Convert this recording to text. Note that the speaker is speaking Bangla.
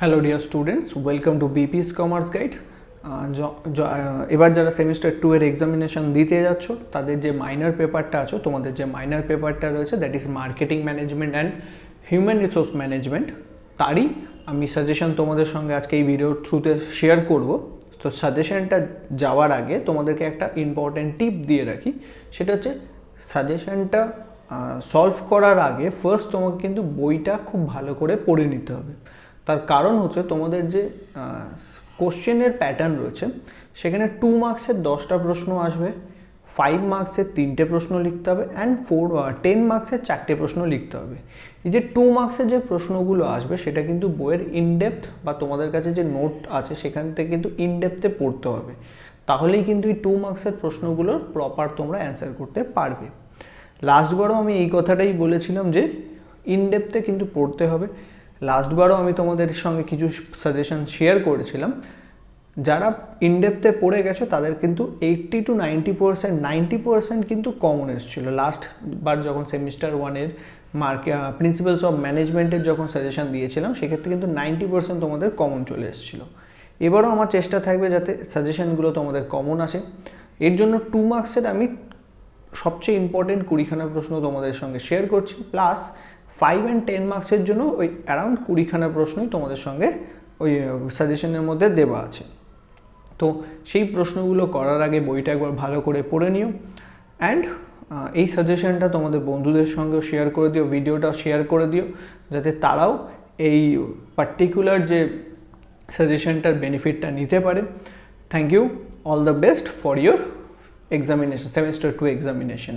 Hello dear students, welcome to BPS commerce guide. এবার যারা সেমিস্টার 2 এর এক্সামিনেশন দিতে যাচ্ছ তাদের যে মাইনর পেপারটা আছে, তোমাদের যে মাইনর পেপারটা রয়েছে that is marketing management and human resource management, তারই আমি সাজেশন তোমাদের সঙ্গে আজকে এই ভিডিওর থ্রুতে শেয়ার করব। তো সাজেশনটা যাওয়ার আগে তোমাদেরকে একটা ইম্পর্ট্যান্ট টিপ দিয়ে রাখি, সেটা হচ্ছে সাজেশনটা সলভ করার আগে ফার্স্ট তোমাকে কিন্তু বইটা খুব ভালো করে পড়ে নিতে হবে। তার কারণ হচ্ছে তোমাদের যে কোশ্চেনের প্যাটার্ন রয়েছে সেখানে 2 মার্কসের 10টা প্রশ্ন আসবে, 5 মার্কসের 3টে প্রশ্ন লিখতে হবে অ্যান্ড 10 মার্কসের 4টে প্রশ্ন লিখতে হবে। এই যে 2 মার্কসের যে প্রশ্নগুলো আসবে সেটা কিন্তু বইয়ের ইনডেপথ বা তোমাদের কাছে যে নোট আছে সেখান থেকে কিন্তু ইনডেপথে পড়তে হবে, তাহলেই কিন্তু এই 2 মার্কসের প্রশ্নগুলোর প্রপার তোমরা অ্যান্সার করতে পারবে। লাস্টবারও আমি এই কথাটাই বলেছিলাম যে ইনডেপথে কিন্তু পড়তে হবে। লাস্টবারও আমি তোমাদের সঙ্গে কিছু সাজেশন শেয়ার করেছিলাম, যারা ইনডেপথে পড়ে গেছো তাদের কিন্তু 80 to 90% কিন্তু কমন এসেছিলো। লাস্টবার যখন সেমিস্টার 1-এর প্রিন্সিপালস অফ ম্যানেজমেন্টের যখন সাজেশন দিয়েছিলাম সেক্ষেত্রে কিন্তু 90% তোমাদের কমন চলে এসেছিলো। এবারও আমার চেষ্টা থাকবে যাতে সাজেশনগুলো তোমাদের কমন আসে। এর জন্য 2 মার্কসের আমি সবচেয়ে ইম্পর্টেন্ট 20খানা প্রশ্ন তোমাদের সঙ্গে শেয়ার করছি, প্লাস 5 and 10 মার্কসের জন্য ওই অ্যারাউন্ড 20খানা প্রশ্নই তোমাদের সঙ্গে ওই সাজেশনের মধ্যে দেওয়া আছে। তো সেই প্রশ্নগুলো করার আগে বইটা একবার ভালো করে পড়ে নিও অ্যান্ড এই সাজেশনটা তোমাদের বন্ধুদের সঙ্গেও শেয়ার করে দিও, ভিডিওটা শেয়ার করে দিও যাতে তারাও এই পার্টিকুলার যে সাজেশনটার বেনিফিটটা নিতে পারে। Thank you, all the best for your examination, semester 2 examination.